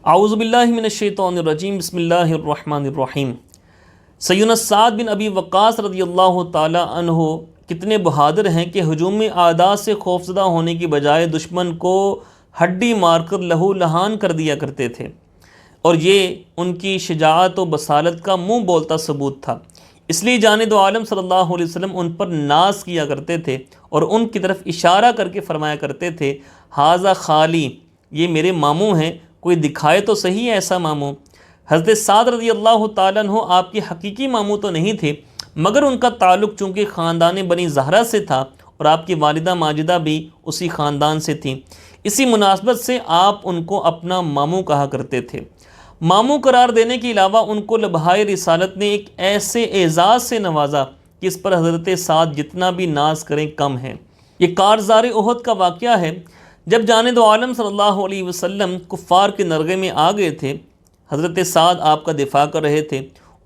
اعوذ باللہ من الشیطان الرجیم، بسم اللہ الرحمن الرحیم۔ سیدنا سعد بن ابی وقاص رضی اللہ تعالی عنہ کتنے بہادر ہیں کہ ہجوم اعداء سے خوفزدہ ہونے کی بجائے دشمن کو ہڈی مار کر لہو لہان کر دیا کرتے تھے، اور یہ ان کی شجاعت و بصالت کا منہ بولتا ثبوت تھا۔ اس لیے جان دو عالم صلی اللہ علیہ وسلم ان پر ناز کیا کرتے تھے اور ان کی طرف اشارہ کر کے فرمایا کرتے تھے، ھذا خالی، یہ میرے ماموں ہیں، کوئی دکھائے تو صحیح ایسا ماموں۔ حضرت سعد رضی اللہ تعالیٰ عنہ آپ کے حقیقی ماموں تو نہیں تھے، مگر ان کا تعلق چونکہ خاندان بنی زہرہ سے تھا اور آپ کی والدہ ماجدہ بھی اسی خاندان سے تھیں، اسی مناسبت سے آپ ان کو اپنا ماموں کہا کرتے تھے۔ ماموں قرار دینے کے علاوہ ان کو لبہائے رسالت نے ایک ایسے اعزاز سے نوازا کہ اس پر حضرت سعد جتنا بھی ناز کریں کم ہے۔ یہ کارزار احد کا واقعہ ہے، جب جان دو عالم صلی اللہ علیہ وسلم کفار کے نرغے میں آ گئے تھے، حضرت سعد آپ کا دفاع کر رہے تھے۔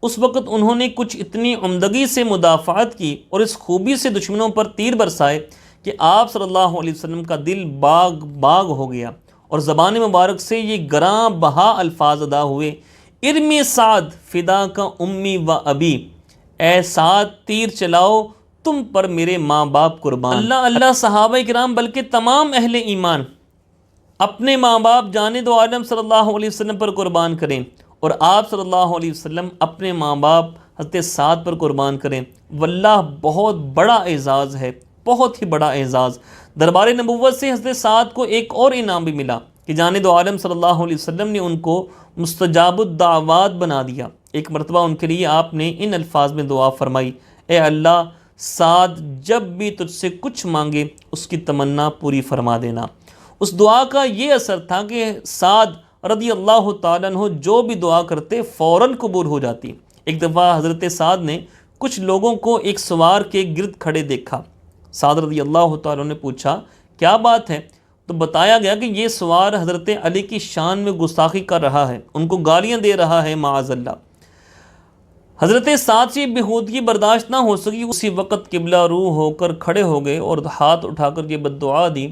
اس وقت انہوں نے کچھ اتنی عمدگی سے مدافعت کی اور اس خوبی سے دشمنوں پر تیر برسائے کہ آپ صلی اللہ علیہ وسلم کا دل باغ باغ ہو گیا اور زبان مبارک سے یہ گراں بہا الفاظ ادا ہوئے، ارمی سعد فدا کا امی و ابی، اے سعد تیر چلاؤ تم پر میرے ماں باپ قربان۔ اللہ صحابہ کرام بلکہ تمام اہل ایمان اپنے ماں باپ جان دو عالم صلی اللہ علیہ وسلم پر قربان کریں، اور آپ صلی اللہ علیہ وسلم اپنے ماں باپ حضرت سعد پر قربان کریں۔ واللہ بہت بڑا اعزاز ہے، بہت ہی بڑا اعزاز۔ دربار نبوت سے حضرت سعد کو ایک اور انعام بھی ملا کہ جان دو عالم صلی اللہ علیہ وسلم نے ان کو مستجاب الدعوات بنا دیا۔ ایک مرتبہ ان کے لیے آپ نے ان الفاظ میں دعا فرمائی، اے اللہ، سعد جب بھی تجھ سے کچھ مانگے اس کی تمنا پوری فرما دینا۔ اس دعا کا یہ اثر تھا کہ سعد رضی اللہ تعالیٰ عنہ جو بھی دعا کرتے فوراً قبول ہو جاتی۔ ایک دفعہ حضرت سعد نے کچھ لوگوں کو ایک سوار کے گرد کھڑے دیکھا۔ سعد رضی اللہ تعالیٰ عنہ نے پوچھا کیا بات ہے، تو بتایا گیا کہ یہ سوار حضرت علی کی شان میں گستاخی کر رہا ہے، ان کو گالیاں دے رہا ہے معاذ اللہ۔ حضرت سعد سے بےہودگی برداشت نہ ہو سکی، اسی وقت قبلہ رو ہو کر کھڑے ہو گئے اور ہاتھ اٹھا کر یہ بد دعا دی،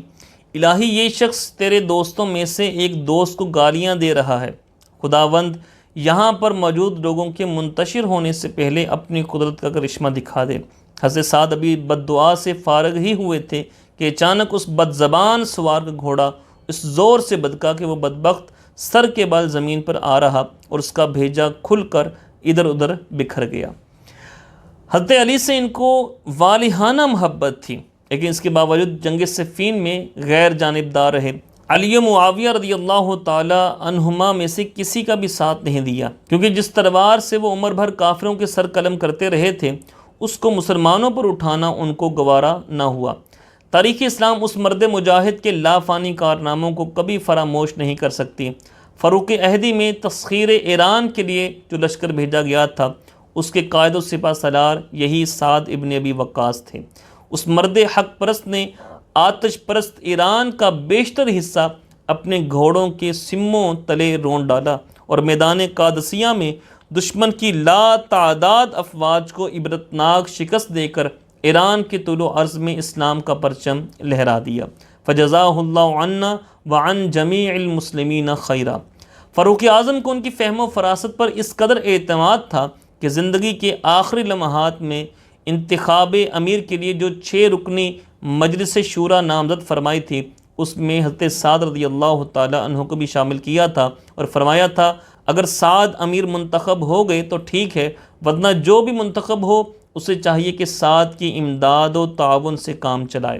الہی یہ شخص تیرے دوستوں میں سے ایک دوست کو گالیاں دے رہا ہے، خداوند یہاں پر موجود لوگوں کے منتشر ہونے سے پہلے اپنی قدرت کا کرشمہ دکھا دے۔ حضرت سعد ابھی بد دعا سے فارغ ہی ہوئے تھے کہ اچانک اس بد زبان سوار کا گھوڑا اس زور سے بدکا کہ وہ بدبخت سر کے بال زمین پر آ رہا اور اس کا بھیجا کھل کر ادھر ادھر بکھر گیا۔ حضرت علی سے ان کو والہانہ محبت تھی، لیکن اس کے باوجود جنگ صفین میں غیر جانبدار رہے۔ علی و معاویہ رضی اللہ تعالی عنہما میں سے کسی کا بھی ساتھ نہیں دیا، کیونکہ جس تلوار سے وہ عمر بھر کافروں کے سر قلم کرتے رہے تھے اس کو مسلمانوں پر اٹھانا ان کو گوارا نہ ہوا۔ تاریخ اسلام اس مرد مجاہد کے لافانی کارناموں کو کبھی فراموش نہیں کر سکتی۔ فروق اہدی میں تسخیر ایران کے لیے جو لشکر بھیجا گیا تھا، اس کے قائد و سپہ سالار یہی سعد ابن ابی وقاص تھے۔ اس مرد حق پرست نے آتش پرست ایران کا بیشتر حصہ اپنے گھوڑوں کے سموں تلے رون ڈالا اور میدان قادسیہ میں دشمن کی لا تعداد افواج کو عبرتناک شکست دے کر ایران کے طول و عرض میں اسلام کا پرچم لہرا دیا۔ فجزاہ اللہ عنا وعن جمیع المسلمین خیرا۔ فاروق اعظم کو ان کی فہم و فراست پر اس قدر اعتماد تھا کہ زندگی کے آخری لمحات میں انتخاب امیر کے لیے جو 6 رکنی مجلس شورا نامزد فرمائی تھی، اس میں حضرت سعد رضی اللہ تعالی عنہ کو بھی شامل کیا تھا اور فرمایا تھا اگر سعد امیر منتخب ہو گئے تو ٹھیک ہے، ورنہ جو بھی منتخب ہو اسے چاہیے کہ سعد کی امداد و تعاون سے کام چلائے۔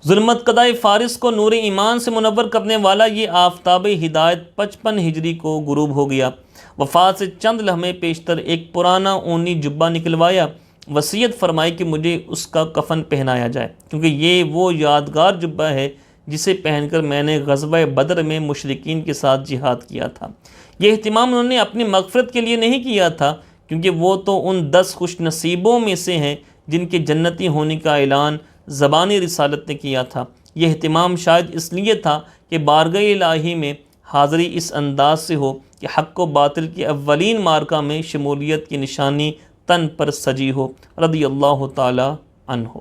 ظلمت قدائے فارس کو نور ایمان سے منور کرنے والا یہ آفتاب ہدایت 55 ہجری کو غروب ہو گیا۔ وفات سے چند لمحے پیشتر ایک پرانا اونی جبہ نکلوایا، وصیت فرمائی کہ مجھے اس کا کفن پہنایا جائے، کیونکہ یہ وہ یادگار جبہ ہے جسے پہن کر میں نے غزوہ بدر میں مشرکین کے ساتھ جہاد کیا تھا۔ یہ اہتمام انہوں نے اپنی مغفرت کے لیے نہیں کیا تھا، کیونکہ وہ تو ان 10 خوش نصیبوں میں سے ہیں جن کے جنتی ہونے کا اعلان زبانی رسالت نے کیا تھا۔ یہ اہتمام شاید اس لیے تھا کہ بارگاہ الہی میں حاضری اس انداز سے ہو کہ حق و باطل کی اولین معرکہ میں شمولیت کی نشانی تن پر سجی ہو۔ رضی اللہ تعالی عنہ۔